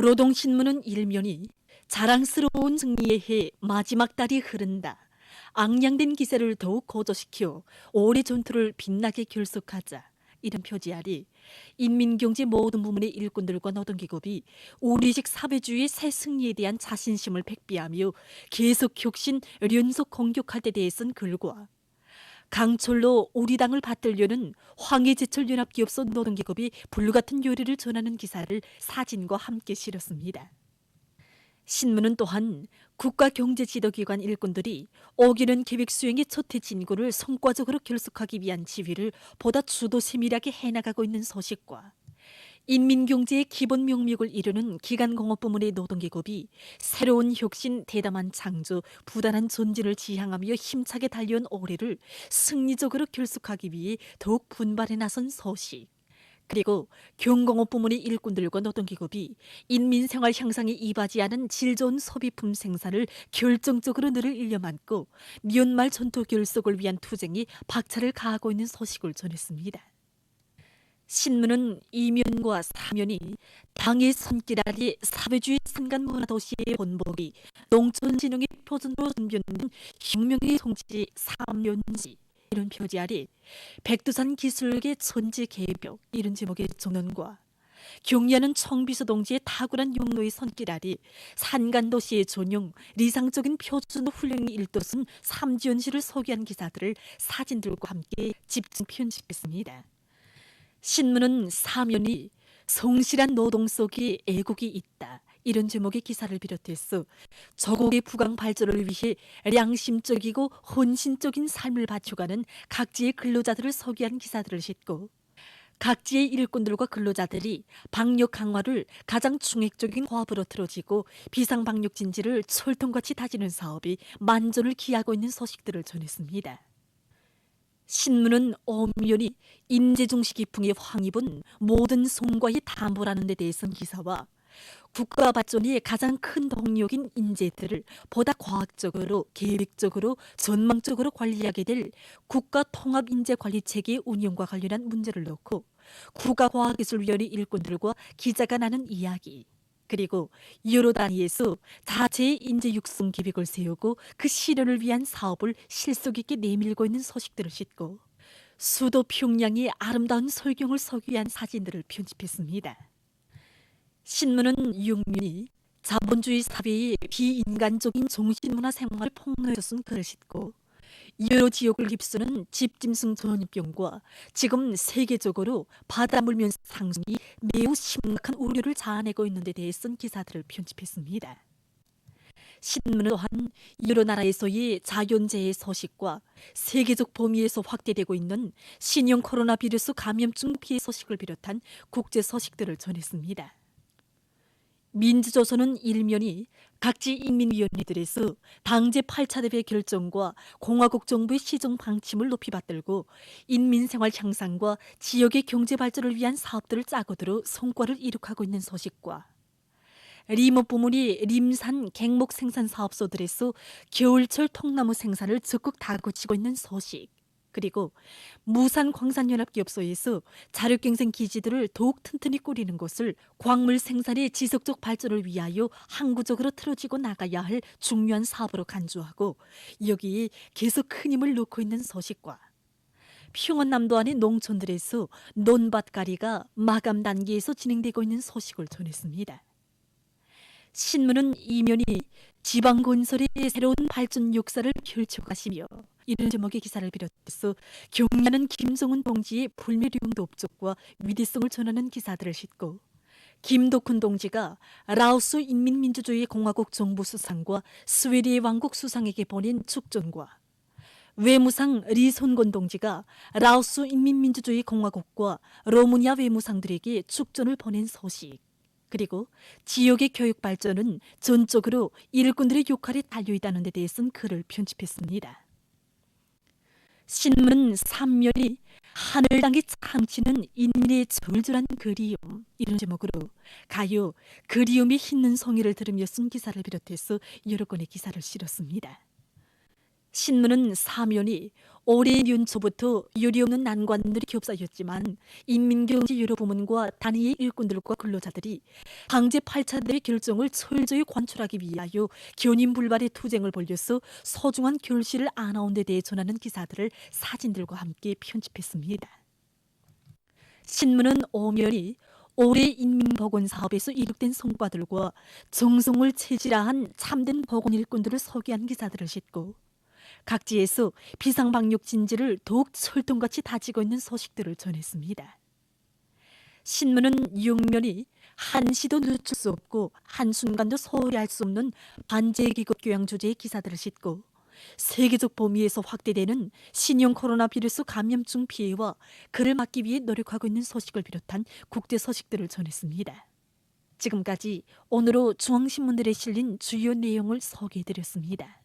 노동신문은 일면이 자랑스러운 승리의 해 마지막 달이 흐른다. 앙양된 기세를 더욱 고조시켜 올해 전투를 빛나게 결속하자. 이런 표지 아래 인민경제 모든 부문의 일꾼들과 노동기업이 우리식 사회주의의 새 승리에 대한 자신심을 백비하며 계속 혁신, 연속 공격할 때 대해선 글과 강철로 우리 당을 받들려는 황해제철연합기업소 노동기업이 불같은 요리를 전하는 기사를 사진과 함께 실었습니다. 신문은 또한 국가경제지도기관 일꾼들이 오기는 계획 수행의 첫 해 진구를 성과적으로 결속하기 위한 지휘를 보다 주도 세밀하게 해나가고 있는 소식과 인민경제의 기본 명목을 이루는 기간공업 부문의 노동기업이 새로운 혁신, 대담한 창조, 부단한 전진을 지향하며 힘차게 달려온 올해를 승리적으로 결속하기 위해 더욱 분발해 나선 소식. 그리고 경공업 부문의 일꾼들과 노동기업이 인민생활 향상에 이바지하는 질 좋은 소비품 생산을 결정적으로 늘을 일념안고 미얀마 전투 결속을 위한 투쟁이 박차를 가하고 있는 소식을 전했습니다. 신문은 2면과 3면이 당의 손길 아래 사회주의 산간 문화도시의 본보기, 농촌진흥의 표준으로 준비된 혁명의 성지 3년지 이런 표지 아래 백두산 기술계 천지 개벽 이런 제목의 전원과 경리하는 청비서 동지의 탁월한 용로의 손길 아래 산간도시의 전용, 리상적인 표준 훈련의 일도순 삼지연시를 소개한 기사들을 사진들과 함께 집중 편집했습니다. 신문은 사면이 성실한 노동 속에 애국이 있다. 이런 제목의 기사를 비롯해서 조국의 부강 발전을 위해 양심적이고 헌신적인 삶을 바쳐가는 각지의 근로자들을 소개한 기사들을 싣고 각지의 일꾼들과 근로자들이 방역 강화를 가장 충획적인 과업으로 틀어지고 비상방역 진지를 철통같이 다지는 사업이 만전을 기하고 있는 소식들을 전했습니다. 신문은 엄연히 인재중시 기풍의 황입은 모든 성과의 담보라는 데 대해선 기사와 국가 발전의 가장 큰 동력인 인재들을 보다 과학적으로, 계획적으로, 전망적으로 관리하게 될 국가통합인재관리체계의 운영과 관련한 문제를 놓고 국가과학기술위원회 일꾼들과 기자가 나눈 이야기, 그리고 여러 단위에서 자체의 인재 육성 계획을 세우고 그 실현을 위한 사업을 실속 있게 내밀고 있는 소식들을 싣고 수도 평양의 아름다운 설경을 소개한 사진들을 편집했습니다. 신문은 6면이 자본주의 사회의 비인간적인 정신문화 생활을 폭로해 쓴 글을 싣고 여러 지역을 휩쓰는 집짐승 전염병과 지금 세계적으로 바다물면 상승이 매우 심각한 우려를 자아내고 있는 데 대해 쓴 기사들을 편집했습니다. 신문은 또한 여러 나라에서의 자연재해 소식과 세계적 범위에서 확대되고 있는 신형 코로나 바이러스 감염증 피해 소식을 비롯한 국제 소식들을 전했습니다. 민주조선은 일면이 각지 인민위원회들에서 당제 8차 대회 결정과 공화국 정부의 시정 방침을 높이 받들고 인민생활 향상과 지역의 경제 발전을 위한 사업들을 짜고들어 성과를 이룩하고 있는 소식과 림업부문이 림산 갱목 생산 사업소들에서 겨울철 통나무 생산을 적극 다그치고 있는 소식, 그리고 무산광산연합기업소에서 자력갱생 기지들을 더욱 튼튼히 꾸리는 것을 광물 생산의 지속적 발전을 위하여 항구적으로 틀어지고 나가야 할 중요한 사업으로 간주하고 여기에 계속 큰 힘을 놓고 있는 소식과 평원남도 안의 농촌들에서 논밭가리가 마감 단계에서 진행되고 있는 소식을 전했습니다. 신문은 이면이 지방건설의 새로운 발전 역사를 펼쳐가시며 이런 제목의 기사를 비롯해서 경리하는 김정은 동지의 불멸용도 업적과 위대성을 전하는 기사들을 싣고 김덕훈 동지가 라오스 인민민주주의 공화국 정부 수상과 스웨덴의 왕국 수상에게 보낸 축전과 외무상 리손건 동지가 라오스 인민민주주의 공화국과 로마니아 외무상들에게 축전을 보낸 소식, 그리고 지역의 교육 발전은 전적으로 일꾼들의 역할에 달려있다는 데 대해서는 글을 편집했습니다. 신문 3면이 하늘당에 참치는 인민의 절절한 그리움 이런 제목으로 가요 그리움이 흰는 성의를 들으며 쓴 기사를 비롯해서 여러 건의 기사를 실었습니다. 신문은 사면이 올해 연초부터 유리 없는 난관들이 겹쌓였지만 인민경제유로부문과 단위의 일꾼들과 근로자들이 강제 8차 대회 결정을 철저히 관철하기 위하여 견인불발의 투쟁을 벌여서 소중한 결실을 안아온 데 대해 전하는 기사들을 사진들과 함께 편집했습니다. 신문은 오면이 올해 인민보건사업에서 이룩된 성과들과 정성을 체질화한 참된 보건 일꾼들을 소개한 기사들을 싣고 각지에서 비상방역 진지를 더욱 철통같이 다지고 있는 소식들을 전했습니다. 신문은 6면이 한시도 늦출 수 없고 한순간도 소홀히 할 수 없는 반제기급 교양 주제의 기사들을 싣고 세계적 범위에서 확대되는 신형 코로나 바이러스 감염증 피해와 그를 막기 위해 노력하고 있는 소식을 비롯한 국제 소식들을 전했습니다. 지금까지 오늘로 중앙신문들에 실린 주요 내용을 소개해드렸습니다.